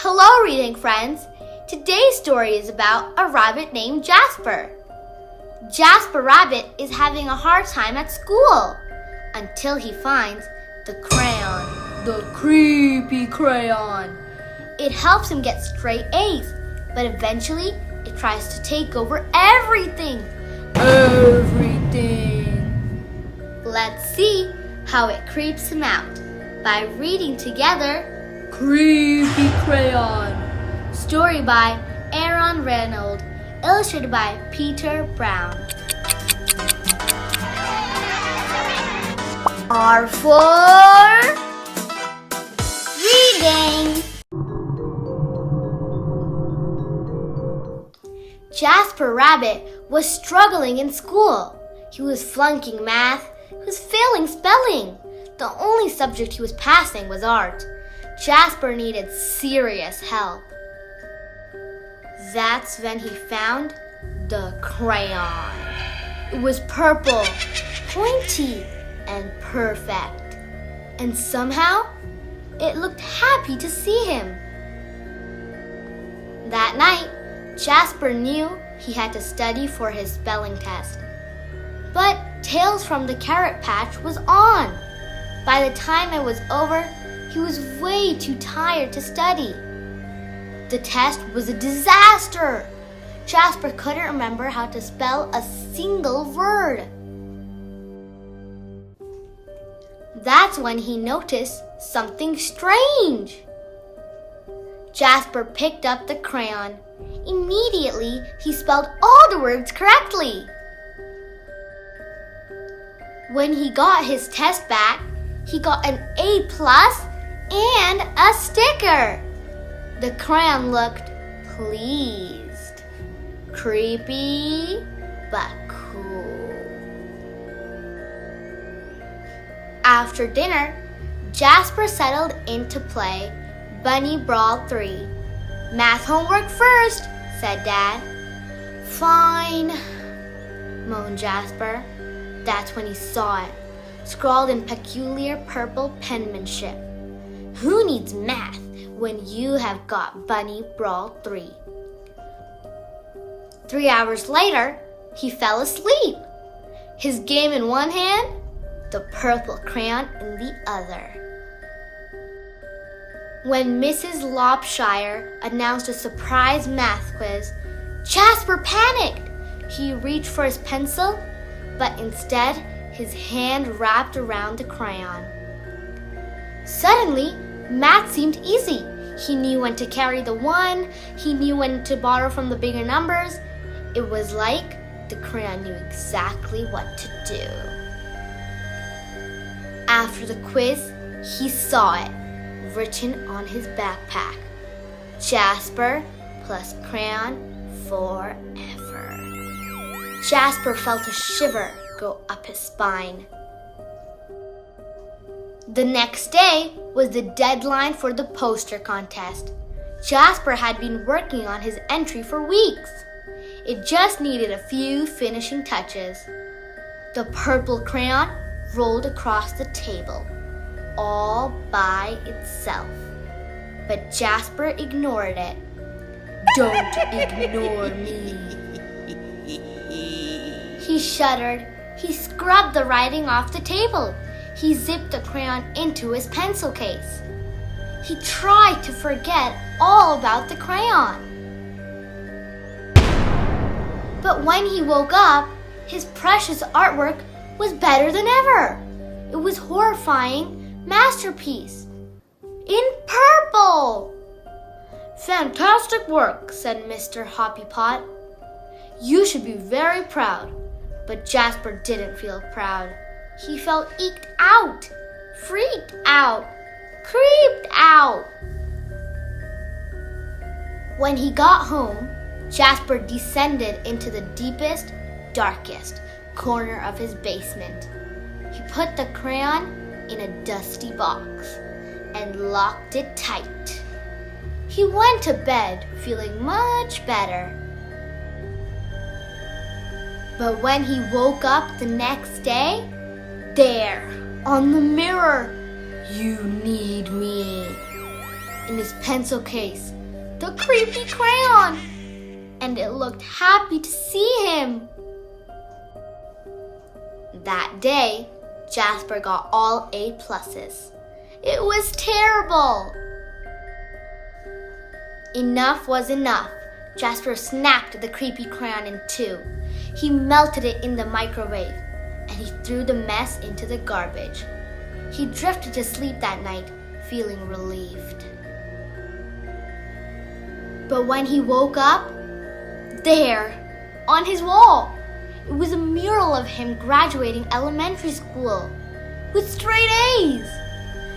Hello, reading friends! Today's story is about a rabbit named Jasper. Jasper Rabbit is having a hard time at school until he finds the crayon, the creepy crayon. It helps him get straight A's, but eventually it tries to take over everything. Let's see how it creeps him out by reading together Creepy Crayon. Story by Arron Reynold. Illustrated by Peter Brown. R4Reading. Jasper Rabbit was struggling in school. He was flunking math. He was failing spelling. The only subject he was passing was art. Jasper needed serious help. That's when he found the crayon. It was purple, pointy, and perfect. And somehow, it looked happy to see him. That night, Jasper knew he had to study for his spelling test. But Tales from the Carrot Patch was on. By the time it was over, he was way too tired to study. The test was a disaster. Jasper couldn't remember how to spell a single word. That's when he noticed something strange. Jasper picked up the crayon. Immediately, he spelled all the words correctly. When he got his test back, he got an A+ and a sticker. The crayon looked pleased. Creepy, but cool. After dinner, Jasper settled in to play Bunny Brawl 3. Math homework first, said Dad. Fine, moaned Jasper. That's when he saw it, scrawled in peculiar purple penmanship. Who needs math when you have got Bunny Brawl 3? 3 hours later, he fell asleep. His game in one hand, the purple crayon in the other. When Mrs. Lopshire announced a surprise math quiz, Jasper panicked. He reached for his pencil, but instead, his hand wrapped around the crayon. Suddenly, math seemed easy. He knew when to carry the one. He knew when to borrow from the bigger numbers. It was like the crayon knew exactly what to do. After the quiz, he saw it, written on his backpack. Jasper plus crayon forever. Jasper felt a shiver go up his spine. The next day was the deadline for the poster contest. Jasper had been working on his entry for weeks. It just needed a few finishing touches. The purple crayon rolled across the table, all by itself. But Jasper ignored it. Don't ignore me. He shuddered. He scrubbed the writing off the table. He zipped the crayon into his pencil case. He tried to forget all about the crayon. But when he woke up, his precious artwork was better than ever. It was a horrifying masterpiece. In purple! Fantastic work, said Mr. Hoppypot. You should be very proud. But Jasper didn't feel proud. He felt eked out, freaked out, creeped out. When he got home, Jasper descended into the deepest, darkest corner of his basement. He put the crayon in a dusty box and locked it tight. He went to bed feeling much better. But when he woke up the next day, there, on the mirror, "You need me," in his pencil case the creepy crayon, and it looked happy to see him. That day, Jasper got all A+. It was terrible. Enough was enough. Jasper snapped the creepy crayon in two. He melted it in the microwave, and he threw the mess into the garbage. He drifted to sleep that night, feeling relieved. But when he woke up, there, on his wall, it was a mural of him graduating elementary school with straight A's.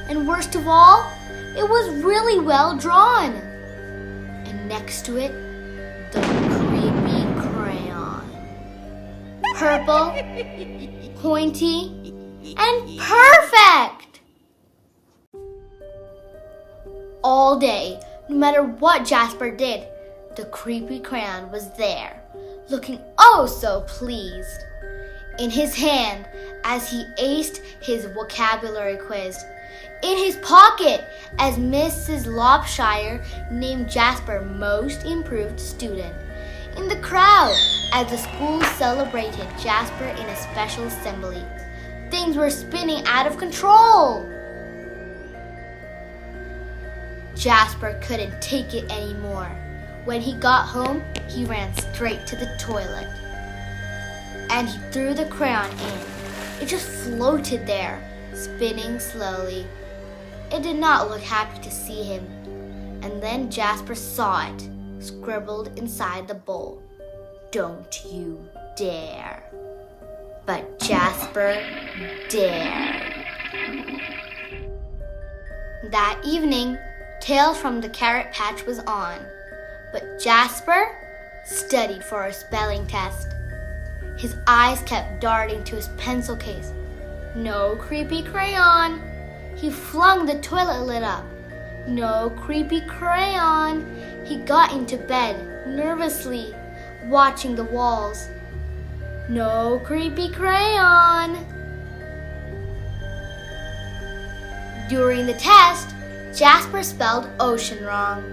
And worst of all, it was really well drawn. And next to it, the creepy crayon. Purple, pointy, and perfect! All day, no matter what Jasper did, the creepy crayon was there, looking oh so pleased. In his hand, as he aced his vocabulary quiz. In his pocket, as Mrs. Lopshire named Jasper Most Improved Student. In the crowd, as the school celebrated Jasper in a special assembly. Things were spinning out of control. Jasper couldn't take it anymore. When he got home, he ran straight to the toilet. And he threw the crayon in. It just floated there, spinning slowly. It did not look happy to see him. And then Jasper saw it, scribbled inside the bowl. Don't you dare. But Jasper dared. That evening, Tales from the Carrot Patch was on, but Jasper studied for a spelling test. His eyes kept darting to his pencil case. No creepy crayon. He flung the toilet lid up. No creepy crayon. He got into bed nervously, watching the walls. No creepy crayon. During the test, Jasper spelled ocean wrong,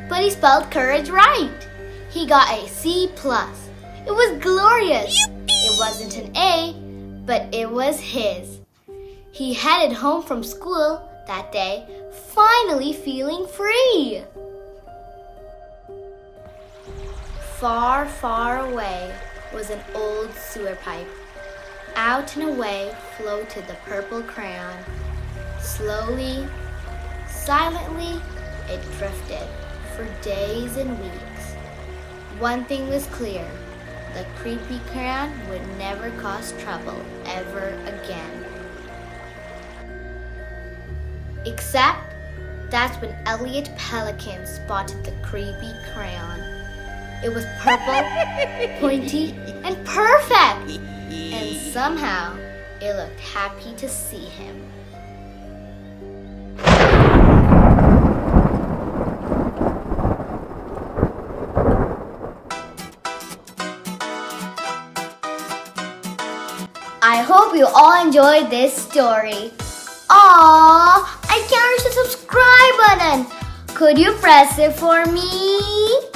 but he spelled courage right. He got a C+. It was glorious. Yippee! It wasn't an A, but it was his. He headed home from school that day, finally feeling free. Far, far away was an old sewer pipe. Out and away floated the purple crayon. Slowly, silently, it drifted for days and weeks. One thing was clear. The creepy crayon would never cause trouble ever again. Except that's when Elliot Pelican spotted the creepy crayon. It was purple, pointy, and perfect! And somehow, it looked happy to see him. I hope you all enjoyed this story. Aww, I can't reach the subscribe button. Could you press it for me?